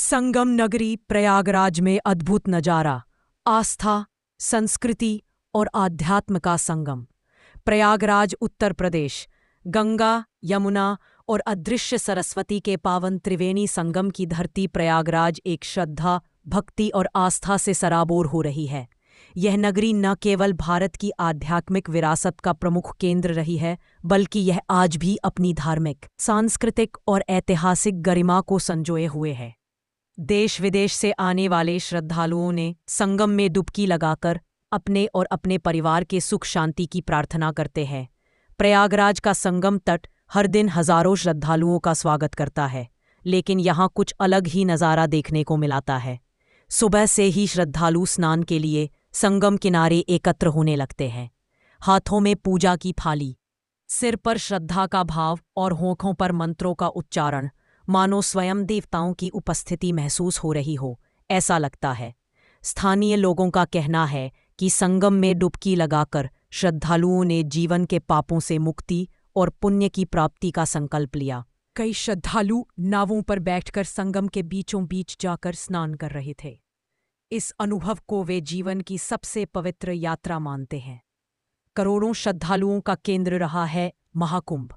संगम नगरी प्रयागराज में अद्भुत नजारा, आस्था, संस्कृति और आध्यात्म का संगम। प्रयागराज उत्तर प्रदेश गंगा, यमुना और अदृश्य सरस्वती के पावन त्रिवेणी संगम की धरती प्रयागराज एक श्रद्धा, भक्ति और आस्था से सराबोर हो रही है। यह नगरी न केवल भारत की आध्यात्मिक विरासत का प्रमुख केंद्र रही है, बल्कि यह आज भी अपनी धार्मिक, सांस्कृतिक और ऐतिहासिक गरिमा को संजोए हुए है। देश विदेश से आने वाले श्रद्धालुओं ने संगम में डुबकी लगाकर अपने और अपने परिवार के सुख शांति की प्रार्थना करते हैं। प्रयागराज का संगम तट हर दिन हजारों श्रद्धालुओं का स्वागत करता है, लेकिन यहाँ कुछ अलग ही नज़ारा देखने को मिलता है। सुबह से ही श्रद्धालु स्नान के लिए संगम किनारे एकत्र होने लगते हैं। हाथों में पूजा की थाली, सिर पर श्रद्धा का भाव और होठों पर मंत्रों का उच्चारण, मानो स्वयं देवताओं की उपस्थिति महसूस हो रही हो, ऐसा लगता है। स्थानीय लोगों का कहना है कि संगम में डुबकी लगाकर श्रद्धालुओं ने जीवन के पापों से मुक्ति और पुण्य की प्राप्ति का संकल्प लिया। कई श्रद्धालु नावों पर बैठकर संगम के बीचों बीच जाकर स्नान कर रहे थे। इस अनुभव को वे जीवन की सबसे पवित्र यात्रा मानते हैं। करोड़ों श्रद्धालुओं का केंद्र रहा है महाकुंभ।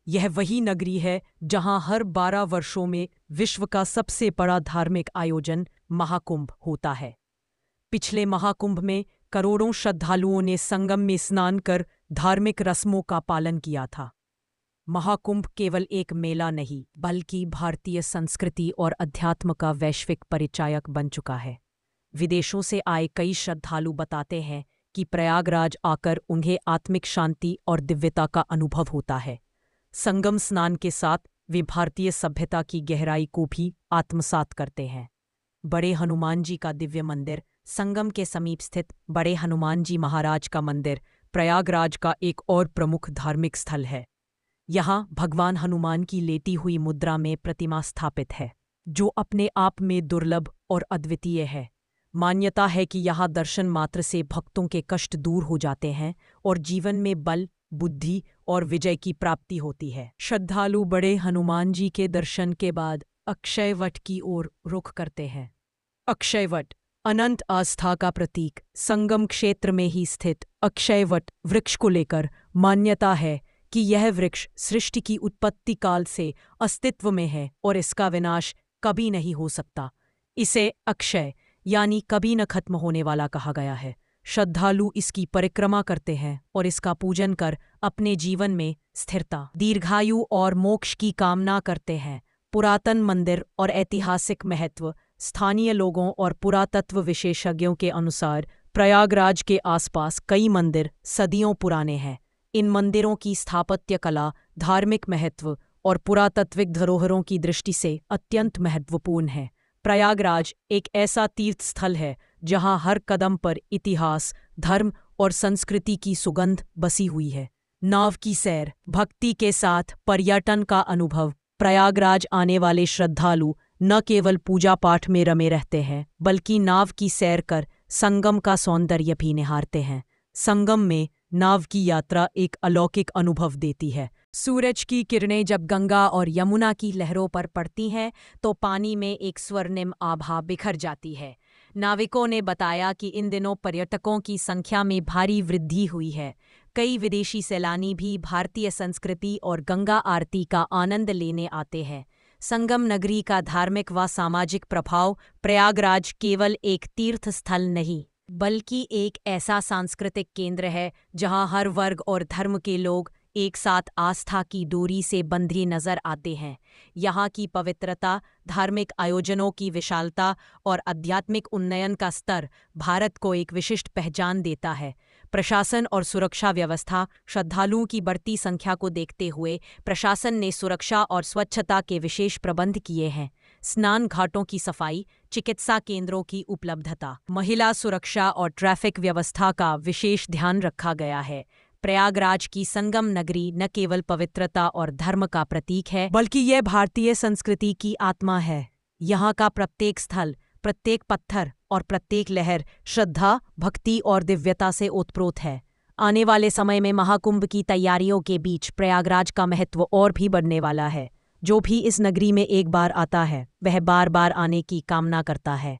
यह वही नगरी है जहां हर 12 वर्षों में विश्व का सबसे बड़ा धार्मिक आयोजन महाकुंभ होता है। पिछले महाकुंभ में करोड़ों श्रद्धालुओं ने संगम में स्नान कर धार्मिक रस्मों का पालन किया था। महाकुंभ केवल एक मेला नहीं, बल्कि भारतीय संस्कृति और अध्यात्म का वैश्विक परिचायक बन चुका है। विदेशों से आए कई श्रद्धालु बताते हैं कि प्रयागराज आकर उन्हें आत्मिक शांति और दिव्यता का अनुभव होता है। संगम स्नान के साथ वे भारतीय सभ्यता की गहराई को भी आत्मसात करते हैं। बड़े हनुमान जी का दिव्य मंदिर, संगम के समीप स्थित बड़े हनुमान जी महाराज का मंदिर प्रयागराज का एक और प्रमुख धार्मिक स्थल है। यहाँ भगवान हनुमान की लेटी हुई मुद्रा में प्रतिमा स्थापित है, जो अपने आप में दुर्लभ और अद्वितीय है। मान्यता है कि यहाँ दर्शन मात्र से भक्तों के कष्ट दूर हो जाते हैं और जीवन में बल, बुद्धि और विजय की प्राप्ति होती है। श्रद्धालु बड़े हनुमान जी के दर्शन के बाद अक्षय वट की ओर रुख करते हैं। अक्षय वट अनंत आस्था का प्रतीक। संगम क्षेत्र में ही स्थित अक्षय वट वृक्ष को लेकर मान्यता है कि यह वृक्ष सृष्टि की उत्पत्ति काल से अस्तित्व में है और इसका विनाश कभी नहीं हो सकता। इसे अक्षय यानी कभी न खत्म होने वाला कहा गया है। श्रद्धालु इसकी परिक्रमा करते हैं और इसका पूजन कर अपने जीवन में स्थिरता, दीर्घायु और मोक्ष की कामना करते हैं। पुरातन मंदिर और ऐतिहासिक महत्व। स्थानीय लोगों और पुरातत्व विशेषज्ञों के अनुसार प्रयागराज के आसपास कई मंदिर सदियों पुराने हैं। इन मंदिरों की स्थापत्य कला, धार्मिक महत्व और पुरातात्विक धरोहरों की दृष्टि से अत्यंत महत्वपूर्ण है। प्रयागराज एक ऐसा तीर्थ स्थल है जहां हर कदम पर इतिहास, धर्म और संस्कृति की सुगंध बसी हुई है। नाव की सैर, भक्ति के साथ पर्यटन का अनुभव। प्रयागराज आने वाले श्रद्धालु न केवल पूजा पाठ में रमे रहते हैं, बल्कि नाव की सैर कर संगम का सौंदर्य भी निहारते हैं। संगम में नाव की यात्रा एक अलौकिक अनुभव देती है। सूरज की किरणें जब गंगा और यमुना की लहरों पर पड़ती हैं तो पानी में एक स्वर्णिम आभा बिखर जाती है। नाविकों ने बताया कि इन दिनों पर्यटकों की संख्या में भारी वृद्धि हुई है। कई विदेशी सैलानी भी भारतीय संस्कृति और गंगा आरती का आनंद लेने आते हैं। संगम नगरी का धार्मिक व सामाजिक प्रभाव। प्रयागराज केवल एक तीर्थ स्थल नहीं, बल्कि एक ऐसा सांस्कृतिक केंद्र है जहां हर वर्ग और धर्म के लोग एक साथ आस्था की डोरी से बंधे नजर आते हैं। यहाँ की पवित्रता, धार्मिक आयोजनों की विशालता और आध्यात्मिक उन्नयन का स्तर भारत को एक विशिष्ट पहचान देता है। प्रशासन और सुरक्षा व्यवस्था। श्रद्धालुओं की बढ़ती संख्या को देखते हुए प्रशासन ने सुरक्षा और स्वच्छता के विशेष प्रबंध किए हैं। स्नान घाटों की सफाई, चिकित्सा केंद्रों की उपलब्धता, महिला सुरक्षा और ट्रैफिक व्यवस्था का विशेष ध्यान रखा गया है। प्रयागराज की संगम नगरी न केवल पवित्रता और धर्म का प्रतीक है, बल्कि यह भारतीय संस्कृति की आत्मा है। यहाँ का प्रत्येक स्थल, प्रत्येक पत्थर और प्रत्येक लहर श्रद्धा, भक्ति और दिव्यता से ओतप्रोत है। आने वाले समय में महाकुंभ की तैयारियों के बीच प्रयागराज का महत्व और भी बढ़ने वाला है। जो भी इस नगरी में एक बार आता है वह बार बार आने की कामना करता है।